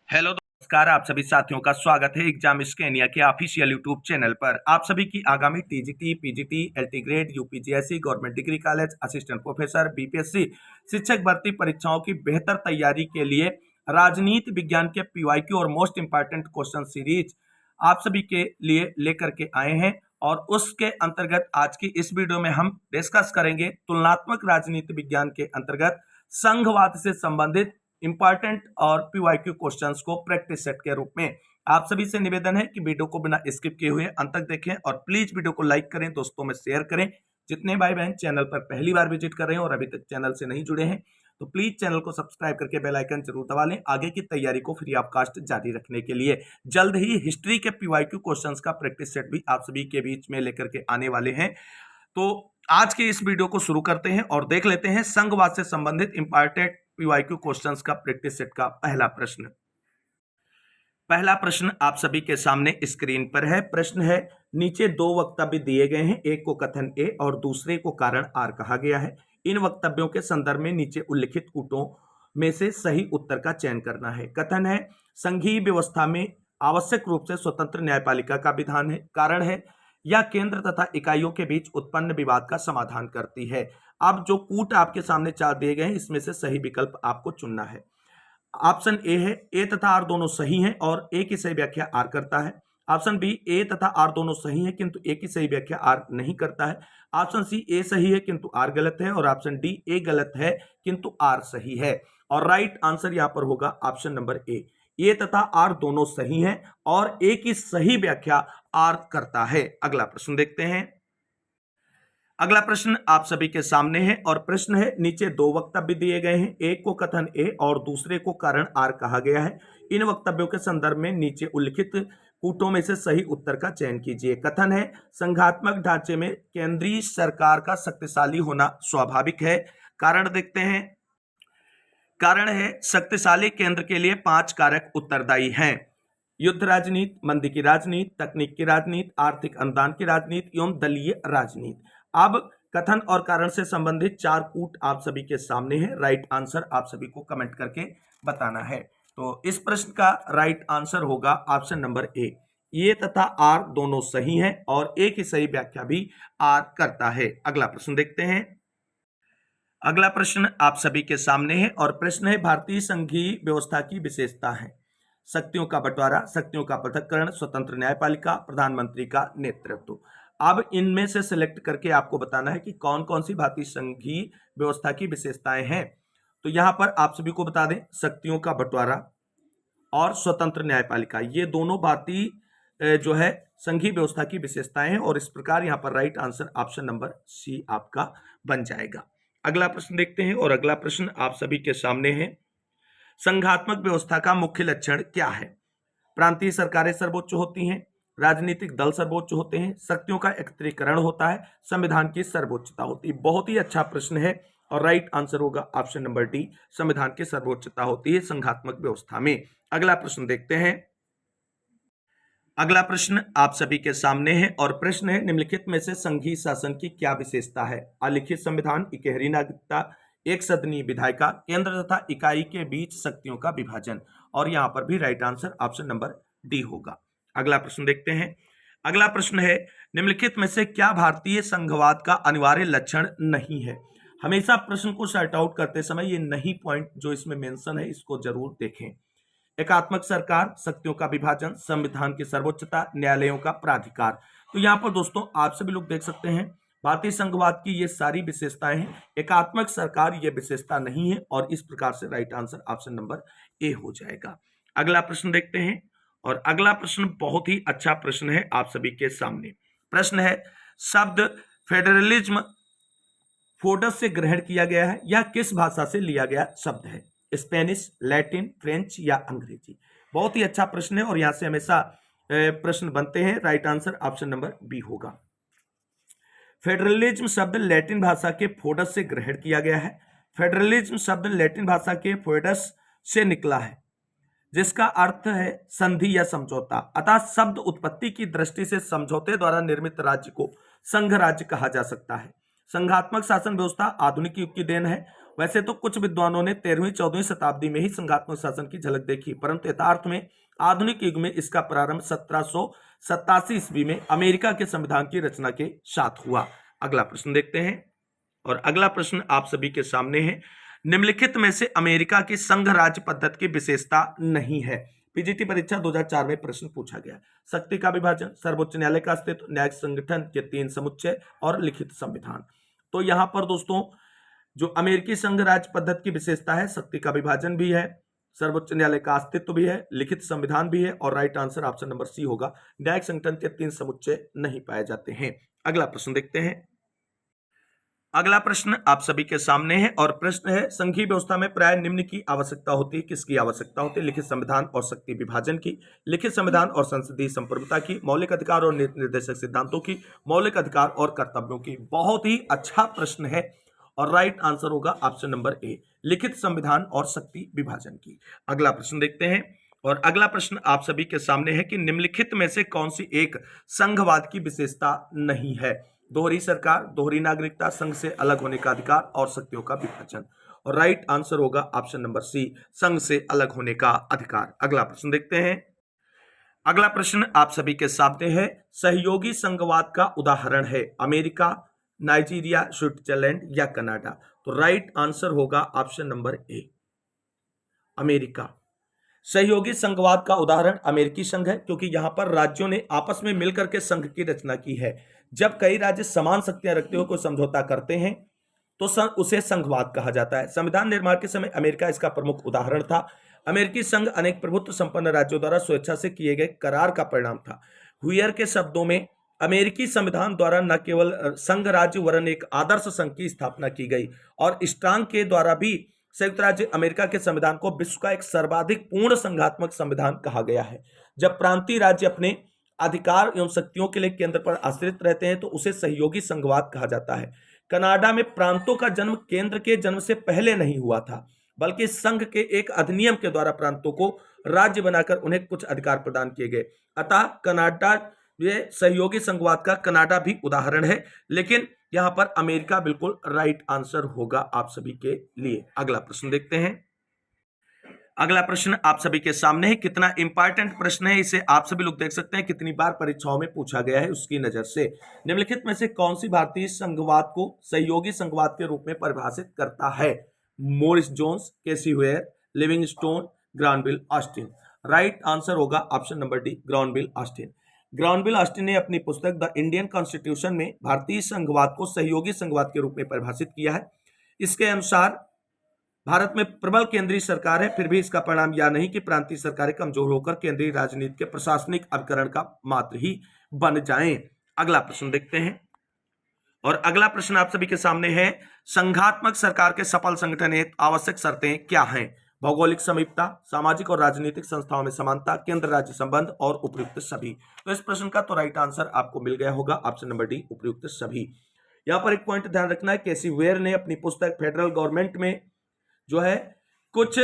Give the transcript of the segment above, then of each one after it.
Hello नमस्कार। आप सभी साथियों का स्वागत है एग्जाम स्केनिया के ऑफिशियल यूट्यूब चैनल पर। आप सभी की आगामी TGT, PGT, LT grade, UPGSC, government degree college, assistant professor, BPSC शिक्षक भर्ती परीक्षाओं की बेहतर तैयारी के लिए राजनीति विज्ञान के पीवाईक्यू और मोस्ट इंपॉर्टेंट क्वेश्चन सीरीज आप सभी के लिए लेकर के आए हैं। और उसके अंतर्गत आज की इस वीडियो में हम डिस्कस करेंगे तुलनात्मक राजनीति विज्ञान के अंतर्गत संघवाद से संबंधित इंपॉर्टेंट और पीवाईक्यू क्वेश्चंस को प्रैक्टिस सेट के रूप में। आप सभी से निवेदन है कि वीडियो को बिना स्किप किए हुए अंत तक देखें और प्लीज वीडियो को लाइक करें, दोस्तों में शेयर करें। जितने भाई बहन चैनल पर पहली बार विजिट कर रहे हैं और अभी तक चैनल से नहीं जुड़े हैं तो प्लीज चैनल को सब्सक्राइब करके बेल आइकन जरूर दबा लें, आगे की तैयारी को फ्री ऑफ कास्ट जारी रखने के लिए। जल्द ही हिस्ट्री के पीवाईक्यू क्वेश्चंस का प्रैक्टिस सेट भी आप सभी के बीच में लेकर के आने वाले हैं। तो आज के इस वीडियो को शुरू करते हैं और देख लेते हैं संघवाद से संबंधित इंपॉर्टेंट पीवाईक्यू क्वेश्चंस का प्रैक्टिस सेट का पहला प्रश्न। पहला प्रश्न आप सभी के सामने स्क्रीन पर है। प्रश्न है, नीचे दो वक्तव्य दिए गए हैं, एक को कथन ए और दूसरे को कारण आर कहा गया है। इन वक्तव्यों के संदर्भ में नीचे उल्लिखित कूटों में से सही उत्तर का चयन करना है। कथन है, संघीय व्यवस्था में आवश्यक रूप से स्वतंत्र न्यायपालिका का विधान है। कारण है, यह केंद्र तथा इकाइयों के बीच उत्पन्न विवाद का समाधान करती है। अब जो कूट आपके सामने चार दिए गए हैं इसमें से सही विकल्प आपको चुनना है। ऑप्शन ए है, ए तथा आर दोनों सही हैं और ए की सही व्याख्या आर करता है। ऑप्शन बी, ए तथा आर दोनों सही हैं किंतु ए की सही व्याख्या आर नहीं करता है। ऑप्शन सी, ए सही है किंतु आर गलत है। और ऑप्शन डी, ए गलत है किंतु आर सही है। और राइट आंसर यहां पर होगा ऑप्शन नंबर ए तथा आर दोनों सही हैं और ए की सही व्याख्या आर करता है। अगला प्रश्न देखते हैं। अगला प्रश्न आप सभी के सामने है और प्रश्न है, नीचे दो वक्तव्य दिए गए हैं, एक को कथन ए और दूसरे को कारण आर कहा गया है। इन वक्तव्यों के संदर्भ में नीचे उल्लिखित कूटों में से सही उत्तर का चयन कीजिए। कथन है, संघात्मक ढांचे में केंद्रीय सरकार का शक्तिशाली होना स्वाभाविक है। कारण देखते हैं। कारण है, शक्तिशाली केंद्र के लिए 5 कारक उत्तरदायी हैं। युद्ध राजनीति, मंदी की राजनीति, तकनीक की राजनीति, आर्थिक अनुदान की राजनीति एवं दलीय राजनीति। अब कथन और कारण से संबंधित 4 कूट आप सभी के सामने है। राइट आंसर आप सभी को कमेंट करके बताना है। तो इस प्रश्न का राइट आंसर होगा ऑप्शन नंबर ए तथा आर दोनों सही हैं और ए की सही व्याख्या भी आर करता है। अगला प्रश्न देखते हैं। अगला प्रश्न आप सभी के सामने है और प्रश्न है, भारतीय संघीय व्यवस्था की विशेषता है। शक्तियों का बंटवारा, शक्तियों का पृथक्करण, स्वतंत्र न्यायपालिका, प्रधानमंत्री का नेतृत्व। अब इनमें से सिलेक्ट करके आपको बताना है कि कौन कौन सी भारतीय संघीय व्यवस्था की विशेषताएं हैं। तो यहां पर आप सभी को बता दें, शक्तियों का बंटवारा और स्वतंत्र न्यायपालिका, ये दोनों भारतीय जो है संघीय व्यवस्था की विशेषताएं हैं और इस प्रकार यहां पर right answer option number C आपका बन जाएगा। अगला प्रश्न देखते हैं और अगला प्रश्न आप सभी के सामने है, संघात्मक व्यवस्था का मुख्य लक्षण क्या है। प्रांतीय सरकारें सर्वोच्च होती हैं, राजनीतिक दल सर्वोच्च होते हैं, शक्तियों का एकत्रीकरण होता है, संविधान की सर्वोच्चता होती है। बहुत ही अच्छा प्रश्न है और राइट आंसर होगा ऑप्शन नंबर डी, संविधान की सर्वोच्चता होती है संघात्मक व्यवस्था में। अगला प्रश्न देखते हैं। अगला प्रश्न आप सभी के सामने है और प्रश्न है, निम्नलिखित में से संघीय शासन की क्या विशेषता है। अलिखित संविधान, इकहरी नागरिकता, एक सदनीय विधायिका, केंद्र तथा इकाई के बीच शक्तियों का विभाजन। और यहां पर भी right answer option number D होगा। अगला प्रश्न देखते हैं। अगला प्रश्न है, निम्नलिखित में से क्या भारतीय संघवाद का अनिवार्य लक्षण नहीं है। हमेशा प्रश्न को सॉर्ट आउट करते समय ये नहीं पॉइंट जो इसमें मेंशन है इसको जरूर देखें। एकात्मक सरकार, शक्तियों का विभाजन, संविधान की सर्वोच्चता, न्यायालयों का प्राधिकार। तो यहां पर दोस्तों आप सभी लोग देख सकते हैं भारतीय संघवाद की ये सारी विशेषताएं हैं। एकात्मक सरकार ये विशेषता नहीं है और इस प्रकार से राइट आंसर ऑप्शन नंबर ए हो जाएगा। अगला प्रश्न देखते हैं और अगला प्रश्न बहुत ही अच्छा प्रश्न है आप सभी के सामने। प्रश्न है, शब्द फेडरलिज्म फोडस से ग्रहण किया गया है, यह किस भाषा से लिया गया शब्द है। स्पेनिश, लैटिन, फ्रेंच या अंग्रेजी। बहुत ही अच्छा प्रश्न है और यहां से हमेशा प्रश्न बनते हैं। Right answer option number B होगा। फेडरलिज्म शब्द लैटिन भाषा के फोडस से ग्रहण किया गया है। फेडरलिज्म शब्द लैटिन भाषा के फोडस से निकला है जिसका अर्थ है संधि या समझौता। अतः शब्द उत्पत्ति की दृष्टि से समझौते द्वारा निर्मित राज्य को संघ राज्य कहा जा सकता है। संघात्मक शासन व्यवस्था आधुनिक युग की देन है। वैसे तो कुछ विद्वानों ने 13वीं-14वीं शताब्दी में ही संघात्मक शासन की झलक देखी, परंतु यथार्थ में आधुनिक युग में इसका प्रारंभ 1787 ईस्वी में अमेरिका के संविधान की रचना के साथ हुआ। अगला प्रश्न देखते हैं, और अगला प्रश्न आप सभी के सामने है। निम्नलिखित में से अमेरिका की संघ राज्य पद्धति की विशेषता नहीं है। पीजीटी परीक्षा 2004 में प्रश्न पूछा गया। शक्ति का विभाजन, सर्वोच्च न्यायालय का अस्तित्व, न्यायिक संगठन के 3 समुच्चय और लिखित संविधान। तो यहां पर दोस्तों जो अमेरिकी संघ राज्य पद्धति की विशेषता है, शक्ति का विभाजन भी है, सर्वोच्च न्यायालय का अस्तित्व भी है, लिखित संविधान भी है, और right answer option number C होगा। न्यायिक संगठन के 3 समुच्चय नहीं पाए जाते हैं। अगला प्रश्न देखते हैं। अगला प्रश्न आप सभी के सामने है, और प्रश्न है संघीय व्यवस्था में प्राय निम्न की आवश्यकता होती है। किसकी आवश्यकता होती है? लिखित संविधान और शक्ति विभाजन की, लिखित संविधान और संसदीय संप्रभुता की, मौलिक अधिकार और निर्देशक सिद्धांतों की, मौलिक अधिकार और कर्तव्यों की। बहुत ही अच्छा प्रश्न है, और राइट आंसर होगा ऑप्शन नंबर ए, लिखित संविधान और शक्ति विभाजन की। अगला प्रश्न देखते हैं, और अगला प्रश्न आप सभी के सामने है कि निम्नलिखित में से कौन सी एक संघवाद की विशेषता नहीं है? दोहरी सरकार, दोहरी नागरिकता, संघ से अलग होने का अधिकार और शक्तियों का विभाजन। और राइट आंसर होगा ऑप्शन नंबर सी, संघ से अलग होने का अधिकार। अगला प्रश्न देखते हैं। अगला प्रश्न आप सभी के सामने है, सहयोगी संघवाद का उदाहरण है अमेरिका, नाइजीरिया, स्विट्जरलैंड या कनाडा। तो राइट आंसर होगा ऑप्शन नंबर ए, अमेरिका। सहयोगी संघवाद का उदाहरण अमेरिकी संघ है, क्योंकि यहां पर राज्यों ने आपस में मिलकर के संघ की रचना की है। जब कई राज्य समान शक्तियां रखते हुए कोई समझौता करते हैं तो उसे संघवाद कहा जाता है। संविधान निर्माण के समय अमेरिका इसका प्रमुख उदाहरण था। अमेरिकी संघ अनेक प्रभुत्व संपन्न राज्यों द्वारा स्वेच्छा से किए गए करार का परिणाम था। हुइयर के शब्दों में, अमेरिकी संविधान द्वारा न केवल संघ राज्य वरन एक आदर्श संघ की स्थापना की गई, और स्ट्रांग के द्वारा भी संयुक्त राज्य अमेरिका के संविधान को विश्व का एक सर्वाधिक पूर्ण संघात्मक संविधान कहा गया है। जब प्रांतीय राज्य अपने अधिकार एवं शक्तियों के लिए केंद्र पर आश्रित रहते हैं तो उसे सहयोगी संघवाद कहा जाता है। कनाडा में प्रांतों का जन्म केंद्र के जन्म से पहले नहीं हुआ था, बल्कि संघ के एक अधिनियम के द्वारा प्रांतों को राज्य बनाकर उन्हें कुछ अधिकार प्रदान किए गए। अतः कनाडा, ये सहयोगी संघवाद का कनाडा भी उदाहरण है, लेकिन यहां पर अमेरिका बिल्कुल राइट आंसर होगा आप सभी के लिए। अगला प्रश्न देखते हैं। अगला प्रश्न आप सभी के सामने है। कितना इंपॉर्टेंट प्रश्न है, इसे आप सभी लोग देख सकते हैं कितनी बार परीक्षाओं में पूछा गया है उसकी नजर से। निम्नलिखित में से कौन सी भारतीय संघवाद को सहयोगी संघवाद के रूप में परिभाषित करता है? Morris Jones, KC Wheare, Livingstone, Granville Austin. Right answer होगा option number D, Granville Austin. Granville Austin ने अपनी पुस्तक द इंडियन कॉन्स्टिट्यूशन में भारतीय संघवाद को सहयोगी संघवाद के रूप में परिभाषित किया है। इसके अनुसार भारत में प्रबल केंद्रीय सरकार है, फिर भी इसका परिणाम यह नहीं कि प्रांतीय सरकारें कमजोर होकर केंद्रीय राजनीति के प्रशासनिक अभिकरण का मात्र ही बन जाएं। अगला प्रश्न देखते हैं, और अगला प्रश्न आप सभी के सामने है। संघात्मक सरकार के सफल संगठन हेतु आवश्यक शर्तें क्या हैं? भौगोलिक समीपता, सामाजिक और राजनीतिक संस्थाओं में समानता, केंद्र राज्य संबंध और उपयुक्त सभी। तो इस प्रश्न का तो राइट आंसर आपको मिल गया होगा, ऑप्शन नंबर डी, उपयुक्त सभी। यहां पर एक पॉइंट ध्यान रखना है, केसी हुएर ने अपनी पुस्तक फेडरल गवर्नमेंट में जो है कुछ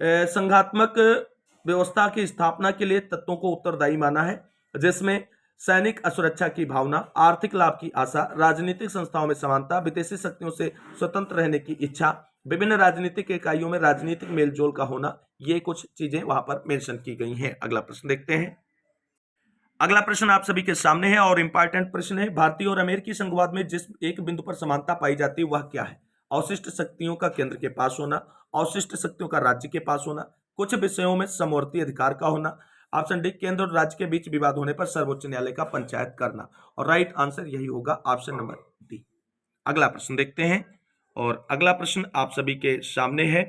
संघात्मक व्यवस्था की स्थापना के लिए तत्वों को उत्तरदायी माना है, जिसमें सैनिक असुरक्षा की भावना, आर्थिक लाभ की आशा, राजनीतिक संस्थाओं में समानता, विदेशी शक्तियों से स्वतंत्र रहने की इच्छा, विभिन्न राजनीतिक इकाइयों में राजनीतिक मेलजोल का होना, ये कुछ चीजें वहां पर मेंशन की गई हैं। अगला प्रश्न देखते हैं। अगला प्रश्न आप सभी के सामने है और इंपॉर्टेंट प्रश्न है। भारतीय और अमेरिकी संघवाद में जिस एक बिंदु पर समानता पाई जाती है वह क्या है? अवशिष्ट शक्तियों का केंद्र के पास होना, अवशिष्ट शक्तियों का राज्य के पास होना, कुछ विषयों में समवर्ती अधिकार का होना, ऑप्शन डी, केंद्र और राज्य के बीच विवाद होने पर सर्वोच्च न्यायालय का पंचायत करना। और राइट आंसर यही होगा, ऑप्शन नंबर डी। अगला प्रश्न देखते हैं, और अगला प्रश्न आप सभी के सामने है।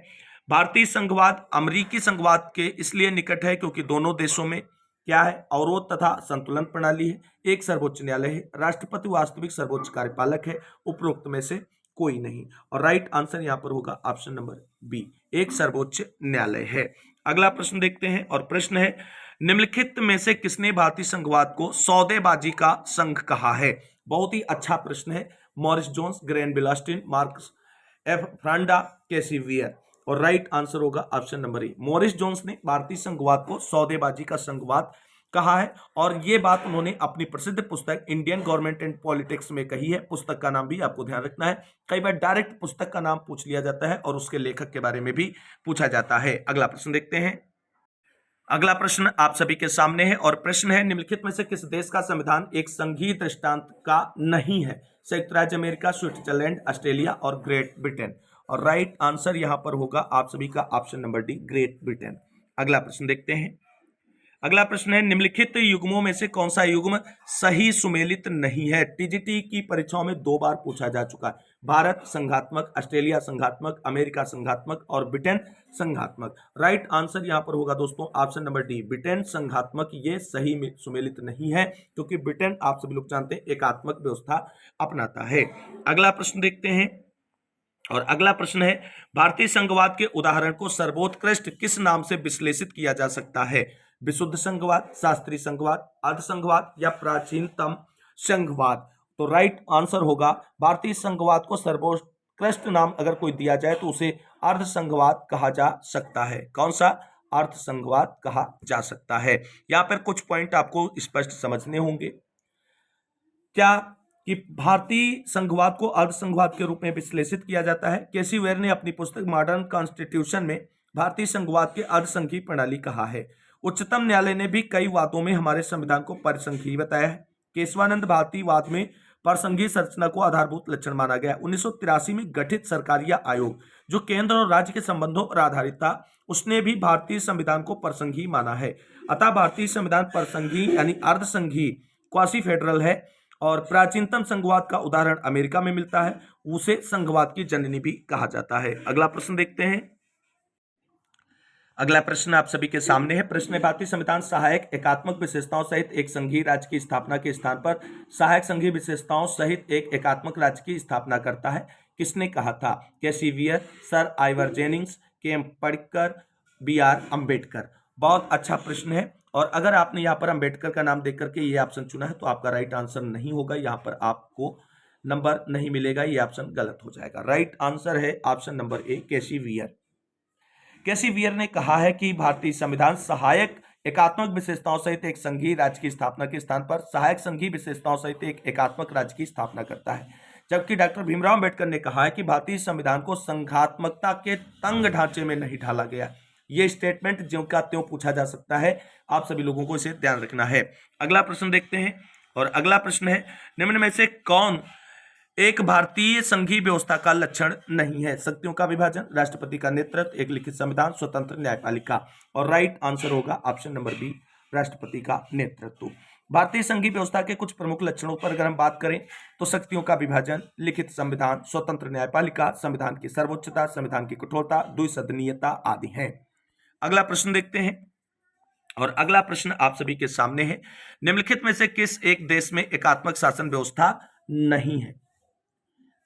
भारतीय संघवाद अमेरिकी संघवाद के इसलिए निकट है क्योंकि दोनों देशों में क्या है? अवरोध तथा संतुलन प्रणाली है, एक सर्वोच्च न्यायालय है, राष्ट्रपति वास्तविक सर्वोच्च कार्यपालक है, उपरोक्त में से कोई नहीं। और राइट आंसर यहां पर होगा ऑप्शन नंबर बी, एक सर्वोच्च न्यायालय है। अगला प्रश्न देखते हैं, और प्रश्न है निम्नलिखित में से किसने भारतीय संघवाद को सौदेबाजी का संघ कहा है? बहुत ही अच्छा प्रश्न है। Morris Jones, Granville Austin, Marcus F Franda, KC Wheare. और राइट आंसर होगा option number A, Morris Jones ने भारतीय संघवाद को सौदेबाजी का संघवाद कहा है, और ये बात उन्होंने अपनी प्रसिद्ध पुस्तक इंडियन गवर्नमेंट एंड पॉलिटिक्स में कही है। पुस्तक का नाम भी आपको ध्यान रखना है, कई बार डायरेक्ट पुस्तक का नाम पूछ लिया जाता है और उसके लेखक के बारे में भी पूछा जाता है। अगला प्रश्न देखते हैं। अगला प्रश्न आप सभी के सामने है और प्रश्न है, निम्नलिखित में से किस देश का संविधान एक संघीय दृष्टांत का नहीं है? संयुक्त राज्य अमेरिका, स्विट्जरलैंड, ऑस्ट्रेलिया और ग्रेट ब्रिटेन। और राइट आंसर यहां पर होगा आप सभी का option number D, great Britain. अगला प्रश्न देखते हैं। अगला प्रश्न है, निम्नलिखित युग्मों में से कौन सा युग्म सही सुमेलित नहीं है? टीजीटी की परीक्षाओं में 2 बार पूछा जा चुका है। भारत संघात्मक, ऑस्ट्रेलिया संघात्मक, अमेरिका संघात्मक और ब्रिटेन संघात्मक। राइट आंसर यहां पर होगा दोस्तों ऑप्शन नंबर डी, ब्रिटेन संघात्मक। ये सही में सुमेलित नहीं है क्योंकि ब्रिटेन आप सभी लोग जानते हैं एकात्मक व्यवस्था अपनाता है। अगला प्रश्न देखते हैं और अगला प्रश्न है, भारतीय संघवाद के उदाहरण को सर्वोत्कृष्ट किस नाम से विश्लेषित किया जा सकता है? विशुद्ध संघवाद, शास्त्रीय संघवाद, अर्ध संघवाद या प्राचीनतम संघवाद। तो राइट आंसर होगा भारतीय संघवाद को सर्वोत्कृष्ट नाम अगर कोई दिया जाए तो उसे अर्ध संघवाद कहा जा सकता है। कौन सा? अर्ध संघवाद कहा जा सकता है। यहां पर कुछ पॉइंट आपको स्पष्ट समझने होंगे। क्या कि भारतीय संघवाद को अर्ध संघवाद के रूप में विश्लेषित किया जाता है? केसी वेयर ने अपनी पुस्तक मॉडर्न कॉन्स्टिट्यूशन में भारतीय संघवाद के अर्ध संघीय प्रणाली कहा है। उच्चतम न्यायालय ने भी कई वादों में हमारे संविधान को परिसंघीय बताया है। केशवानंद भारतीय वाद में परसंघीय संरचना को आधारभूत लक्षण माना गया। 1983 में गठित सरकारिया आयोग जो केंद्र और राज्य के संबंधों पर आधारित था, उसने भी भारतीय संविधान को परसंघीय माना है। अतः भारतीय संविधान परसंघीय यानी अर्ध संघीय क्वासी फेडरल है। और प्राचीनतम संघवाद का उदाहरण अमेरिका में मिलता है, उसे संघवाद की जननी भी कहा जाता है। अगला प्रश्न देखते हैं। अगला प्रश्न आप सभी के सामने है। प्रश्न है, भारतीय संविधान सहायक एकात्मक विशेषताओं सहित एक संघीय राज्य की स्थापना के स्थान पर सहायक संघीय विशेषताओं सहित एक एकात्मक राज्य की स्थापना करता है। किसने कहा था? केसी वेयर, सर आइवर जेनिंग्स, के एम पटकर, बी आर अम्बेडकर। बहुत अच्छा प्रश्न है और अगर आपने यहाँ पर अम्बेडकर का नाम देख करके ये ऑप्शन चुना है तो आपका राइट आंसर नहीं होगा, यहाँ पर आपको नंबर नहीं मिलेगा, ये ऑप्शन गलत हो जाएगा। राइट आंसर है option number A, K C Wheare. K C Wheare ने कहा है कि भारतीय संविधान सहायक एकात्मक विशेषताओं सहित एक संघीय राज्य की स्थापना के स्थान पर सहायक संघीय विशेषताओं सहित एक एकात्मक राज्य की स्थापना करता है। जबकि डॉक्टर भीमराव अम्बेडकर ने कहा है कि भारतीय संविधान को संघात्मकता के तंग ढांचे में नहीं ढाला गया। ये स्टेटमेंट ज्यों का त्यों पूछा जा सकता है, आप सभी लोगों को इसे ध्यान रखना है। अगला प्रश्न देखते हैं और अगला प्रश्न है, निम्न में से कौन एक भारतीय संघीय व्यवस्था का लक्षण नहीं है? शक्तियों का विभाजन, राष्ट्रपति का नेतृत्व, एक लिखित संविधान, स्वतंत्र न्यायपालिका। और राइट आंसर होगा ऑप्शन नंबर बी, राष्ट्रपति का नेतृत्व। भारतीय संघीय व्यवस्था के कुछ प्रमुख लक्षणों पर अगर हम बात करें तो शक्तियों का विभाजन, लिखित संविधान, स्वतंत्र न्यायपालिका, संविधान की सर्वोच्चता, संविधान की कठोरता, द्विसदनीयता आदि हैं। अगला प्रश्न देखते हैं और अगला प्रश्न आप सभी के सामने है, निम्नलिखित में से किस एक देश में एकात्मक शासन व्यवस्था नहीं है?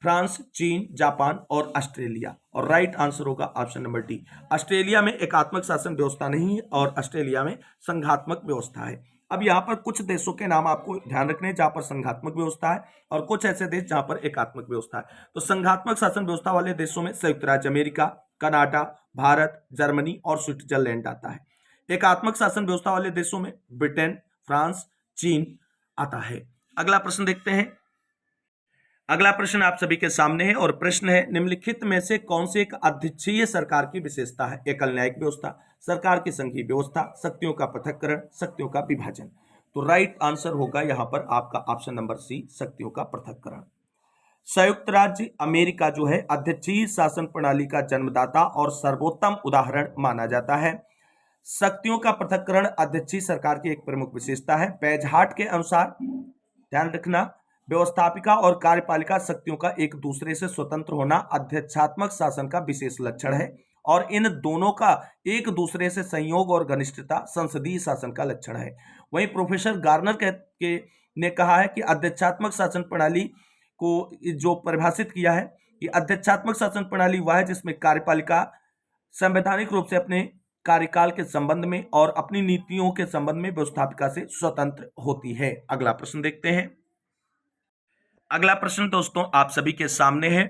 फ्रांस, चीन, जापान और ऑस्ट्रेलिया। और राइट आंसर होगा ऑप्शन नंबर डी, ऑस्ट्रेलिया में एकात्मक शासन व्यवस्था नहीं है और ऑस्ट्रेलिया में संघात्मक व्यवस्था है। अब यहाँ पर कुछ देशों के नाम आपको ध्यान रखने हैं जहां पर संघात्मक व्यवस्था है और कुछ ऐसे देश जहां पर एकात्मक व्यवस्था है। तो संघात्मक शासन व्यवस्था वाले देशों में संयुक्त राज्य अमेरिका, कनाडा, भारत, जर्मनी और स्विट्जरलैंड आता है। एकात्मक शासन व्यवस्था वाले देशों में ब्रिटेन, फ्रांस, चीन आता है। अगला प्रश्न देखते हैं। अगला प्रश्न आप सभी के सामने है और प्रश्न है, निम्नलिखित में से कौन सी एक अध्यक्षीय सरकार की विशेषता है? एकल न्यायिक व्यवस्था, सरकार की संघीय व्यवस्था, शक्तियों का पृथक्करण, शक्तियों का विभाजन। तो राइट आंसर होगा यहां पर आपका ऑप्शन नंबर सी, शक्तियों का पृथक्करण। संयुक्त राज्य अमेरिका जो है अध्यक्षीय शासन प्रणाली का जन्मदाता और सर्वोत्तम उदाहरण माना जाता है। शक्तियों का पृथक्करण अध्यक्षीय सरकार की एक प्रमुख विशेषता है। बेजहाट के अनुसार ध्यान रखना, व्यवस्थापिका और कार्यपालिका शक्तियों का एक दूसरे से स्वतंत्र होना अध्यक्षात्मक शासन का विशेष लक्षण है और इन दोनों का एक दूसरे से संयोग और घनिष्ठता संसदीय शासन का लक्षण है। वहीं प्रोफेसर गार्नर ने कहा है कि अध्यक्षात्मक शासन प्रणाली को जो परिभाषित किया है कि अध्यक्षात्मक शासन प्रणाली वह है जिसमें कार्यपालिका संवैधानिक रूप से अपने कार्यकाल के संबंध में और अपनी नीतियों के संबंध में व्यवस्थापिका से स्वतंत्र होती है। अगला प्रश्न देखते हैं। अगला प्रश्न दोस्तों आप सभी के सामने है,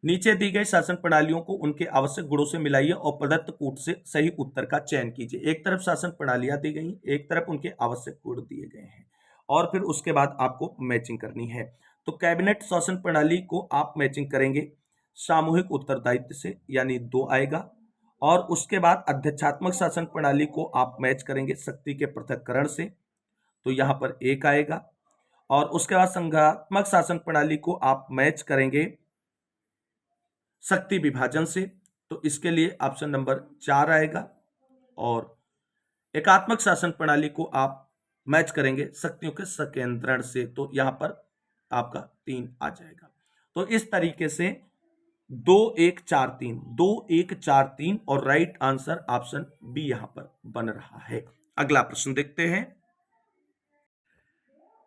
नीचे दी गई शासन प्रणालियों को उनके आवश्यक गुणों से मिलाइए और प्रदत्त कूट से सही उत्तर का चयन कीजिए। एक तरफ शासन प्रणालियां दी गई, एक तरफ उनके आवश्यक गुण दिए गए हैं और फिर उसके बाद आपको मैचिंग करनी है। तो कैबिनेट शासन प्रणाली को आप मैचिंग करेंगे सामूहिक उत्तरदायित्व से, यानी 2 आएगा। और उसके बाद अध्यक्षात्मक शासन प्रणाली को आप मैच करेंगे शक्ति के पृथक्करण से, तो यहां पर 1 आएगा। और उसके बाद संघात्मक शासन प्रणाली को आप मैच करेंगे शक्ति विभाजन से, तो इसके लिए ऑप्शन नंबर 4 आएगा। और एकात्मक शासन प्रणाली को आप मैच करेंगे शक्तियों के संकेंद्रण से, तो यहां पर आपका 3 आ जाएगा। तो इस तरीके से 2 1 4 3 2 1 4 3 और राइट आंसर ऑप्शन बी यहां पर बन रहा है। अगला प्रश्न देखते हैं।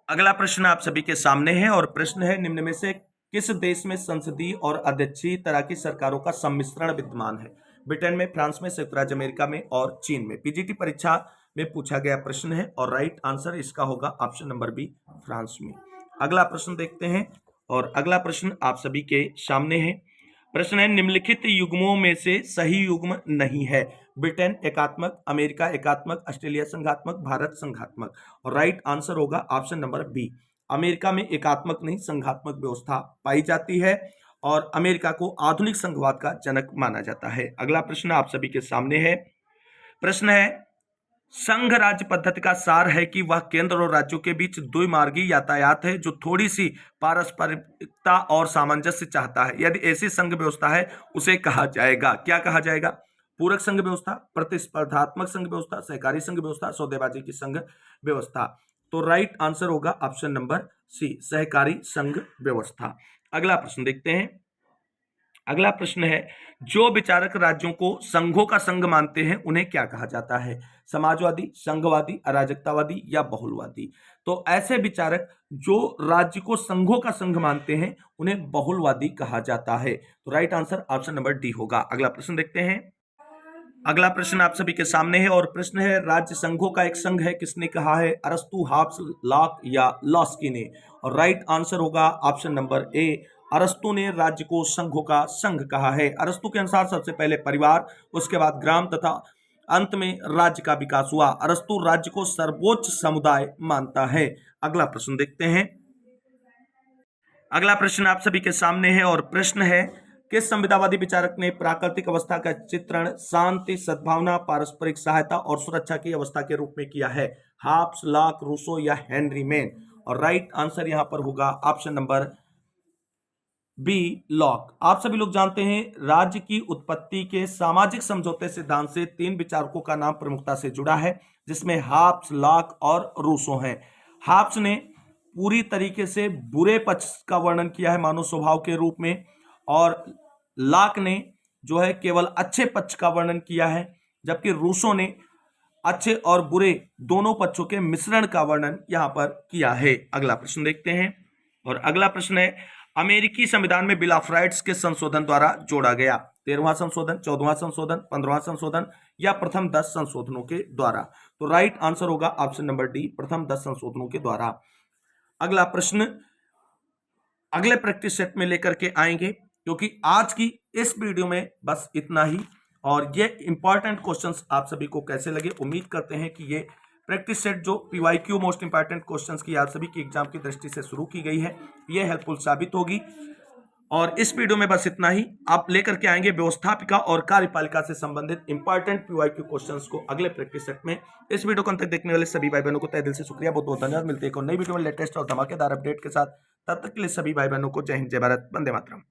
अगला प्रश्न आप सभी के सामने है और प्रश्न है, निम्न में से किस देश में संसदीय और अध्यक्षीय तरह की सरकारों का सम्मिश्रण विद्यमान है? ब्रिटेन में, फ्रांस में, संयुक्त राज्य अमेरिका में और चीन में। पीजीटी परीक्षा में पूछा गया प्रश्न है और राइट आंसर इसका होगा ऑप्शन नंबर बी, फ्रांस में। अगला प्रश्न देखते हैं और अगला प्रश्न आप सभी के सामने है। प्रश्न है, निम्नलिखित युग्मों में से सही युग्म नहीं है। ब्रिटेन एकात्मक, अमेरिका एकात्मक, ऑस्ट्रेलिया संघात्मक, भारत संघात्मक। और राइट आंसर होगा ऑप्शन नंबर बी, अमेरिका में एकात्मक नहीं संघात्मक व्यवस्था पाई जाती है और अमेरिका को आधुनिक संघवाद का जनक माना जाता है। अगला प्रश्न आप सभी के सामने है। प्रश्न है, संघ राज्य पद्धति का सार है कि वह केंद्र और राज्यों के बीच द्विमार्गी यातायात है जो थोड़ी सी पारस्परिकता और सामंजस्य चाहता है। यदि ऐसी संघ व्यवस्था है उसे कहा जाएगा, क्या कहा जाएगा? पूरक संघ व्यवस्था, प्रतिस्पर्धात्मक संघ व्यवस्था, सहकारी संघ व्यवस्था, सौदेबाजी की संघ व्यवस्था। तो राइट आंसर होगा ऑप्शन नंबर सी, सहकारी संघ व्यवस्था। अगला प्रश्न देखते हैं। अगला प्रश्न है, जो विचारक राज्यों को संघों का संघ मानते हैं उन्हें क्या कहा जाता है? समाजवादी, संघवादी, अराजकतावादी या बहुलवादी? तो ऐसे विचारक जो राज्य को संघों का संघ मानते हैं उन्हें बहुलवादी कहा जाता है। तो right answer option number D होगा। अगला प्रश्न देखते हैं। अगला प्रश्न आप सभी के सामने है और प्रश्न है, राज्य संघों का एक संघ है, किसने कहा है? अरस्तू, हाब्स, लॉक या लॉस्की ने? और राइट आंसर होगा ऑप्शन नंबर ए, अरस्तू ने राज्य को संघों का संघ कहा है। अरस्तू के अनुसार सबसे पहले परिवार, उसके बाद ग्राम तथा अंत में राज्य का विकास हुआ। अरस्तू राज्य को सर्वोच्च समुदाय मानता है। अगला प्रश्न देखते हैं। अगला प्रश्न आप सभी के सामने है और प्रश्न है, किस संविदावादी विचारक ने प्राकृतिक अवस्था का चित्रण शांति, सद्भावना, पारस्परिक सहायता और सुरक्षा की अवस्था के रूप में किया है? हाब्स, लॉक, रूसो या हेनरी मेन? और राइट आंसर यहां पर होगा ऑप्शन नंबर बी, लॉक। आप सभी लोग जानते हैं राज्य की उत्पत्ति के सामाजिक समझौते सिद्धांत से 3 विचारकों का नाम प्रमुखता से जुड़ा है, जिसमें हाब्स, लॉक और रूसो हैं। हाब्स ने पूरी तरीके से बुरे पक्ष का वर्णन किया है मानव स्वभाव के रूप में, और लॉक ने जो है केवल अच्छे पक्ष का वर्णन किया है, जबकि रूसो ने अच्छे और बुरे दोनों पक्षों के मिश्रण का वर्णन यहां पर किया है। अगला प्रश्न देखते हैं और अगला प्रश्न है, अमेरिकी संविधान में बिल ऑफ राइट्स के संशोधन द्वारा जोड़ा गया? 13वां संशोधन, 14वां संशोधन, 15वां संशोधन या प्रथम 10 संशोधनों के द्वारा? तो राइट आंसर होगा ऑप्शन नंबर डी, प्रथम 10 संशोधनों के द्वारा। अगला प्रश्न अगले प्रैक्टिस सेट में लेकर के आएंगे, क्योंकि आज की इस वीडियो में बस इतना ही। और ये इंपॉर्टेंट क्वेश्चंस आप सभी को कैसे लगे, उम्मीद करते हैं कि ये प्रैक्टिस सेट जो पीवाईक्यू मोस्ट इंपॉर्टेंट क्वेश्चंस की आप सभी की एग्जाम की दृष्टि से शुरू की गई है, ये हेल्पफुल साबित होगी। और इस वीडियो में बस इतना ही। आप लेकर के आएंगे व्यवस्थापिका और कार्यपालिका से संबंधित इंपॉर्टेंट पीवाईक्यू क्वेश्चंस को अगले प्रैक्टिस सेट में। इस वीडियो को अंत तक देखने वाले सभी भाई बहनों को तहे दिल से शुक्रिया, बहुत बहुत धन्यवाद। मिलते हैं एक और नई वीडियो में लेटेस्ट और धमाकेदार अपडेट के साथ। तब तक के लिए सभी भाई बहनों को जय हिंद, जय भारत, वंदे मातरम।